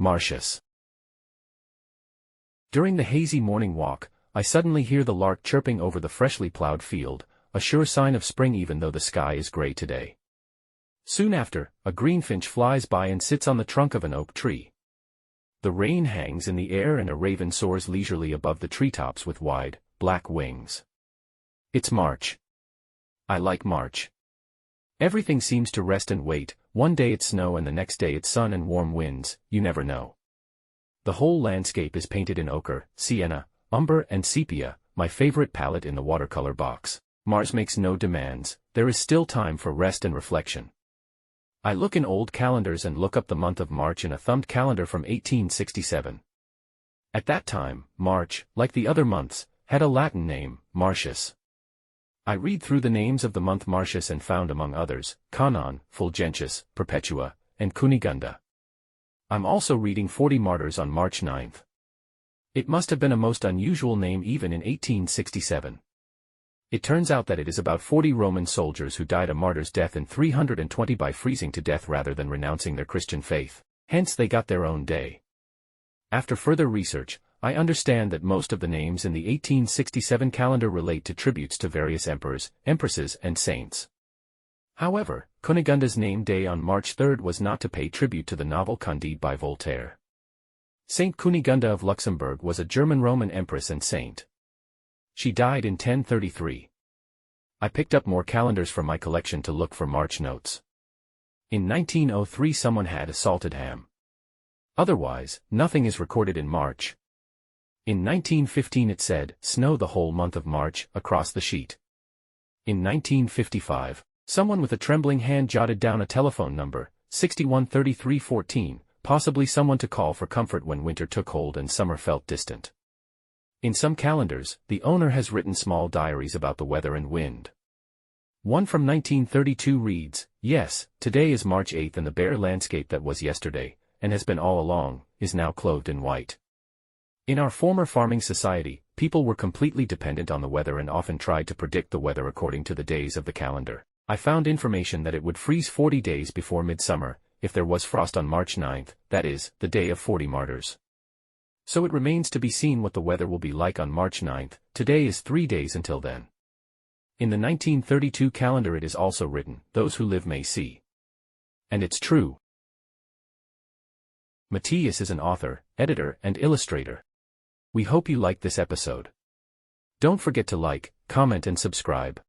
Martius. During the hazy morning walk, I suddenly hear the lark chirping over the freshly plowed field, a sure sign of spring even though the sky is gray today. Soon after, a greenfinch flies by and sits on the trunk of an oak tree. The rain hangs in the air and a raven soars leisurely above the treetops with wide, black wings. It's March. I like March. Everything seems to rest and wait, one day it's snow and the next day it's sun and warm winds, you never know. The whole landscape is painted in ochre, sienna, umber and sepia, my favorite palette in the watercolor box. Mars makes no demands, there is still time for rest and reflection. I look in old calendars and look up the month of March in a thumbed calendar from 1867. At that time, March, like the other months, had a Latin name, Martius. I read through the names of the month Martius and found among others, Canon, Fulgentius, Perpetua, and Cunigunda. I'm also reading 40 Martyrs on March 9th. It must have been a most unusual name even in 1867. It turns out that it is about 40 Roman soldiers who died a martyr's death in 320 by freezing to death rather than renouncing their Christian faith, hence they got their own day. After further research, I understand that most of the names in the 1867 calendar relate to tributes to various emperors, empresses and saints. However, Cunigunda's name day on March 3rd was not to pay tribute to the novel Candide by Voltaire. Saint Cunigunda of Luxembourg was a German Roman empress and saint. She died in 1033. I picked up more calendars from my collection to look for March notes. In 1903 someone had assaulted Ham. Otherwise, nothing is recorded in March. In 1915 it said, snow the whole month of March, across the sheet. In 1955, someone with a trembling hand jotted down a telephone number, 613314, possibly someone to call for comfort when winter took hold and summer felt distant. In some calendars, the owner has written small diaries about the weather and wind. One from 1932 reads, yes, today is March 8th and the bare landscape that was yesterday, and has been all along, is now clothed in white. In our former farming society, people were completely dependent on the weather and often tried to predict the weather according to the days of the calendar. I found information that it would freeze 40 days before midsummer, if there was frost on March 9th, that is, the day of 40 martyrs. So it remains to be seen what the weather will be like on March 9th, today is 3 days until then. In the 1932 calendar it is also written, those who live may see. And it's true. Mattias is an author, editor and illustrator. We hope you liked this episode. Don't forget to like, comment and subscribe.